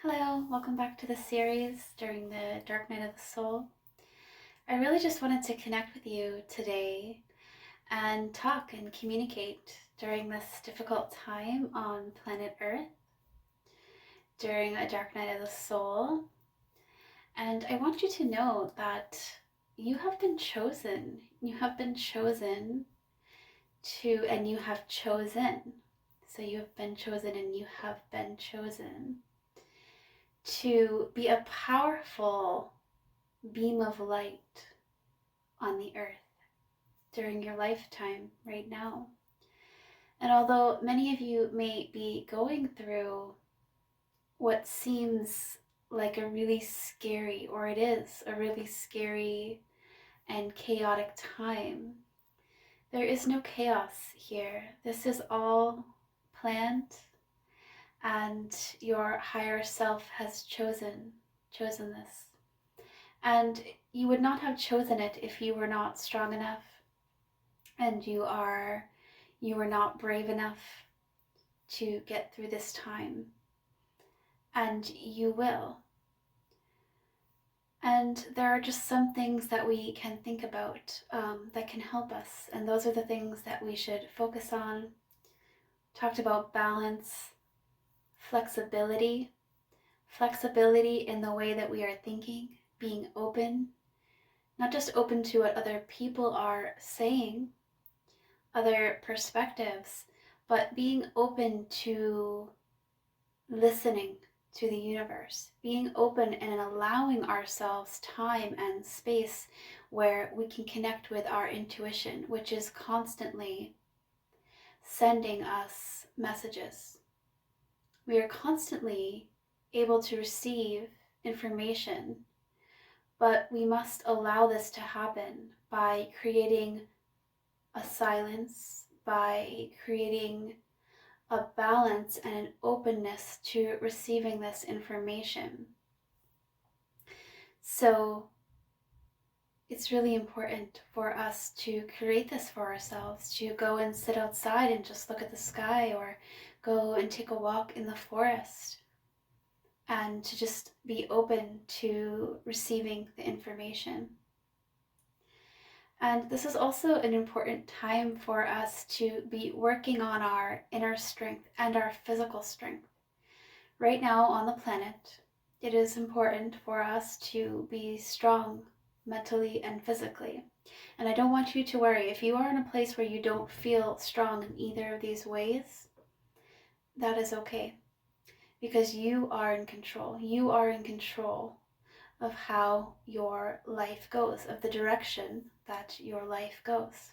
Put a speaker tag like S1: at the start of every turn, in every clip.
S1: Hello, welcome back to the series during the Dark Night of the Soul. I really just wanted to connect with you today and talk and communicate during this difficult time on planet Earth, during a Dark Night of the Soul. And I want you to know that you have been chosen. You have been chosen and you have chosen. So you have been chosen and you have been chosen to be a powerful beam of light on the earth during your lifetime right now. And although many of you may be going through what seems like a really scary, or it is a really scary and chaotic time, there is no chaos here. This is all planned, and your higher self has chosen this. And you would not have chosen it if you were not strong enough and you were not brave enough to get through this time. And you will. And there are just some things that we can think about that can help us. And those are the things that we should focus on. Talked about balance, flexibility in the way that we are thinking, being open, not just open to what other people are saying, other perspectives, but being open to listening to the universe, being open and allowing ourselves time and space where we can connect with our intuition, which is constantly sending us messages. We are constantly able to receive information, but we must allow this to happen by creating a silence, by creating a balance and an openness to receiving this information. So it's really important for us to create this for ourselves, to go and sit outside and just look at the sky, or go and take a walk in the forest, and to just be open to receiving the information. And this is also an important time for us to be working on our inner strength and our physical strength. Right now on the planet, it is important for us to be strong mentally and physically. And I don't want you to worry. If you are in a place where you don't feel strong in either of these ways, that is okay. Because you are in control. You are in control of how your life goes, of the direction that your life goes.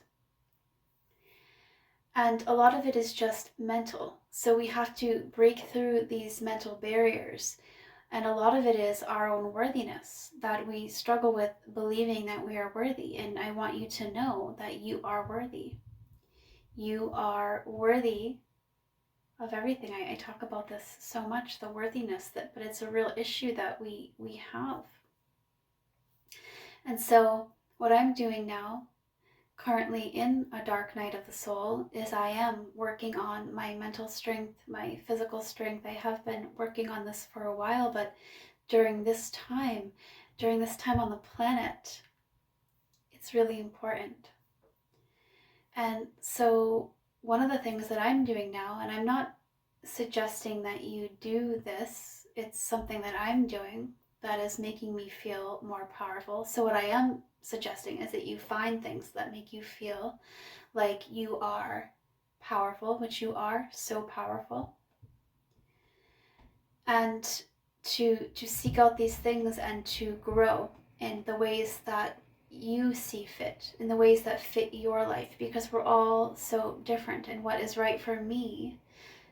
S1: And a lot of it is just mental. So we have to break through these mental barriers. And a lot of it is our own worthiness, that we struggle with believing that we are worthy. And I want you to know that you are worthy. You are worthy of everything. I talk about this so much, the worthiness, but it's a real issue that we have. And so what I'm doing now, currently in a dark night of the soul, is I am working on my mental strength, my physical strength. I have been working on this for a while, but during this time on the planet, it's really important. And so one of the things that I'm doing now, and I'm not suggesting that you do this, it's something that I'm doing that is making me feel more powerful. So what I am suggesting is that you find things that make you feel like you are powerful, which you are so powerful, and to seek out these things and to grow in the ways that you see fit, in the ways that fit your life, because we're all so different, and what is right for me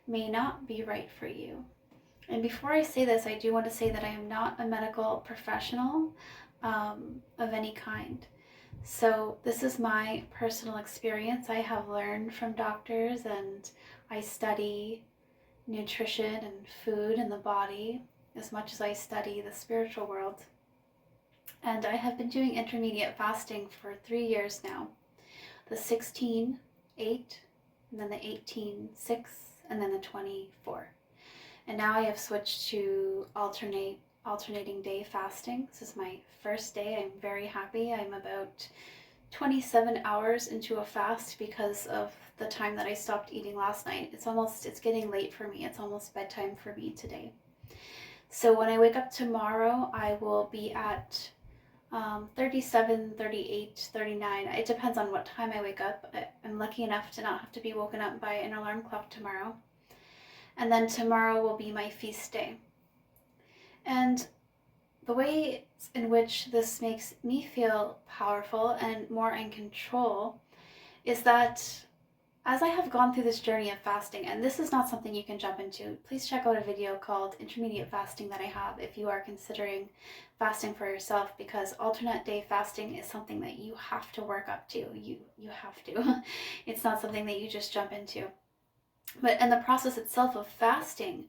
S1: may not be right for you. And before I say this, I do want to say that I am not a medical professional of any kind. So this is my personal experience. I have learned from doctors, and I study nutrition and food and the body as much as I study the spiritual world. And I have been doing intermediate fasting for 3 years now. The 16, 8, and then the 18, 6, and then the 24. And now I have switched to alternating day fasting. This is my first day. I'm very happy. I'm about 27 hours into a fast because of the time that I stopped eating last night. It's getting late for me. It's almost bedtime for me today. So when I wake up tomorrow, I will be at 37, 38, 39. It depends on what time I wake up. I'm lucky enough to not have to be woken up by an alarm clock tomorrow. And then tomorrow will be my feast day. And the way in which this makes me feel powerful and more in control is that as I have gone through this journey of fasting, and this is not something you can jump into, please check out a video called Intermediate Fasting that I have if you are considering fasting for yourself, because alternate day fasting is something that you have to work up to. You have to. It's not something that you just jump into. But in the process itself of fasting,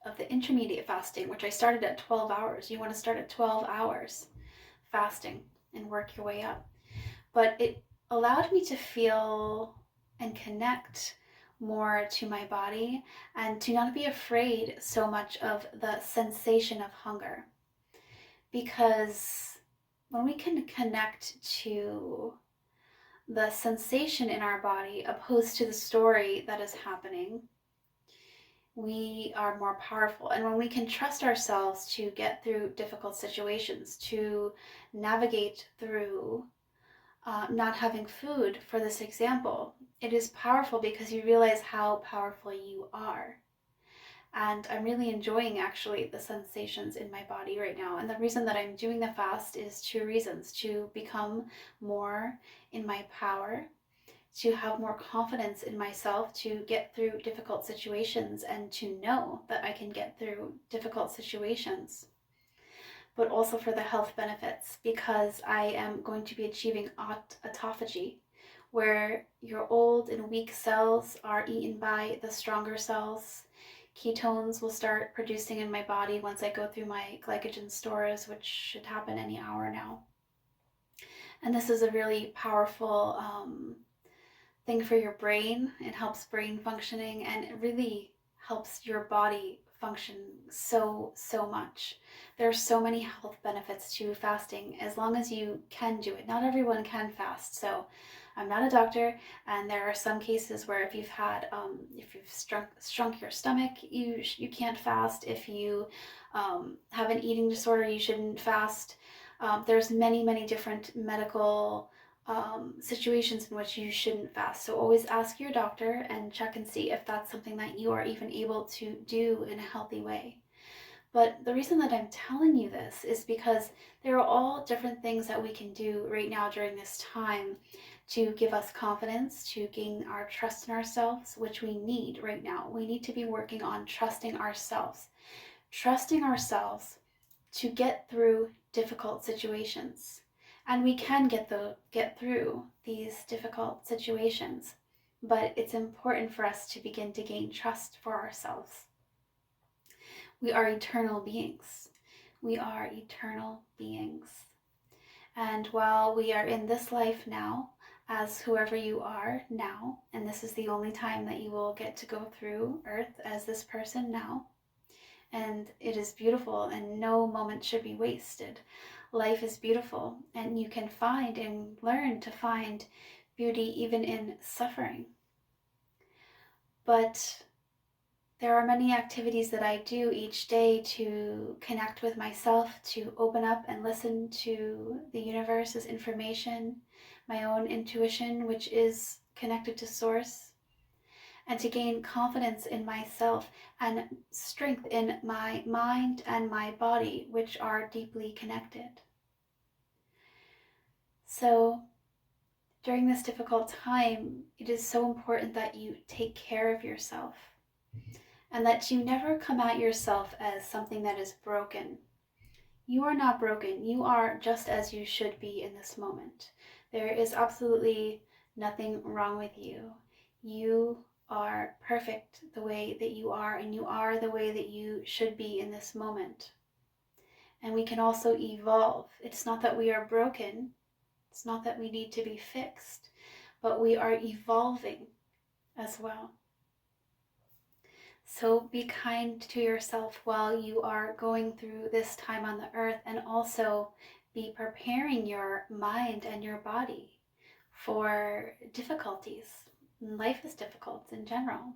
S1: of the intermediate fasting, which I started at 12 hours, you want to start at 12 hours fasting and work your way up. But it allowed me to feel and connect more to my body and to not be afraid so much of the sensation of hunger. Because when we can connect to the sensation in our body opposed to the story that is happening, we are more powerful. And when we can trust ourselves to get through difficult situations, to navigate through not having food, for this example, it is powerful because you realize how powerful you are. And I'm really enjoying actually the sensations in my body right now. And the reason that I'm doing the fast is two reasons: to become more in my power, to have more confidence in myself, to get through difficult situations, and to know that I can get through difficult situations. But also for the health benefits, because I am going to be achieving autophagy, where your old and weak cells are eaten by the stronger cells. Ketones will start producing in my body once I go through my glycogen stores, which should happen any hour now. And this is a really powerful thing for your brain. It helps brain functioning, and it really helps your body function so much. There are so many health benefits to fasting as long as you can do it. Not everyone can fast, so I'm not a doctor, and there are some cases where if you've shrunk your stomach, you can't fast. If you have an eating disorder, you shouldn't fast. There's many different medical situations in which you shouldn't fast. So always ask your doctor and check and see if that's something that you are even able to do in a healthy way. But the reason that I'm telling you this is because there are all different things that we can do right now during this time to give us confidence, to gain our trust in ourselves, which we need right now. We need to be working on trusting ourselves to get through difficult situations. And we can get through these difficult situations, but it's important for us to begin to gain trust for ourselves. We are eternal beings. We are eternal beings. And while we are in this life now, as whoever you are now, and this is the only time that you will get to go through earth as this person now, and it is beautiful, and no moment should be wasted. Life is beautiful, and you can find and learn to find beauty even in suffering. But there are many activities that I do each day to connect with myself, to open up and listen to the universe's information, my own intuition, which is connected to source, and to gain confidence in myself and strength in my mind and my body, which are deeply connected. So during this difficult time, it is so important that you take care of yourself and that you never come at yourself as something that is broken. You are not broken. You are just as you should be in this moment. There is absolutely nothing wrong with you. You are perfect the way that you are, and you are the way that you should be in this moment. And we can also evolve. It's not that we are broken. It's not that we need to be fixed, but we are evolving as well. So be kind to yourself while you are going through this time on the earth, and also be preparing your mind and your body for difficulties. Life is difficult in general,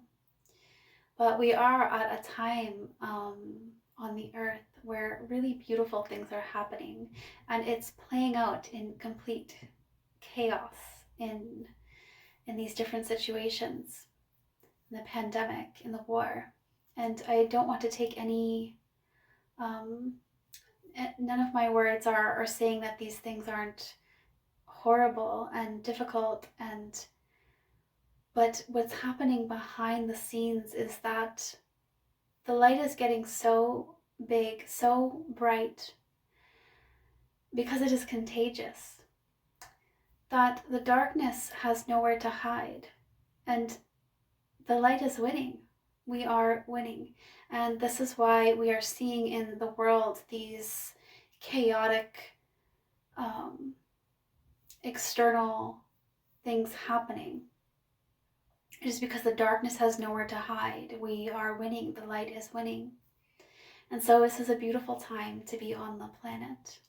S1: but we are at a time on the earth where really beautiful things are happening, and it's playing out in complete chaos in these different situations, in the pandemic, in the war. And I don't want to take any, um, none of my words are saying that these things aren't horrible and difficult, but what's happening behind the scenes is that the light is getting so big, so bright, because it is contagious, that the darkness has nowhere to hide, and the light is winning. We are winning. And this is why we are seeing in the world these chaotic external things happening. It is because the darkness has nowhere to hide. We are winning. The light is winning. And so this is a beautiful time to be on the planet.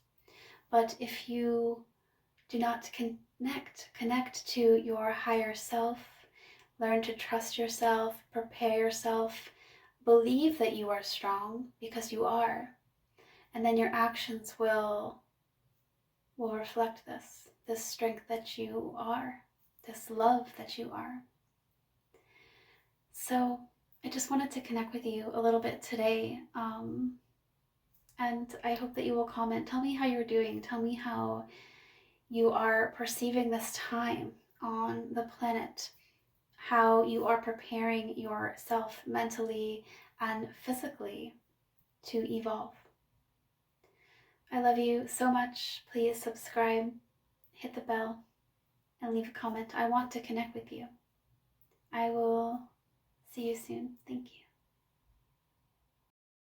S1: But if you do not connect to your higher self, learn to trust yourself, prepare yourself, believe that you are strong, because you are, and then your actions will reflect this strength that you are, this love that you are. So I just wanted to connect with you a little bit today, and I hope that you will comment. Tell me how you're doing. Tell me how you are perceiving this time on the planet, how you are preparing yourself mentally and physically to evolve. I love you so much. Please subscribe, hit the bell, and leave a comment. I want to connect with you. I will see you soon.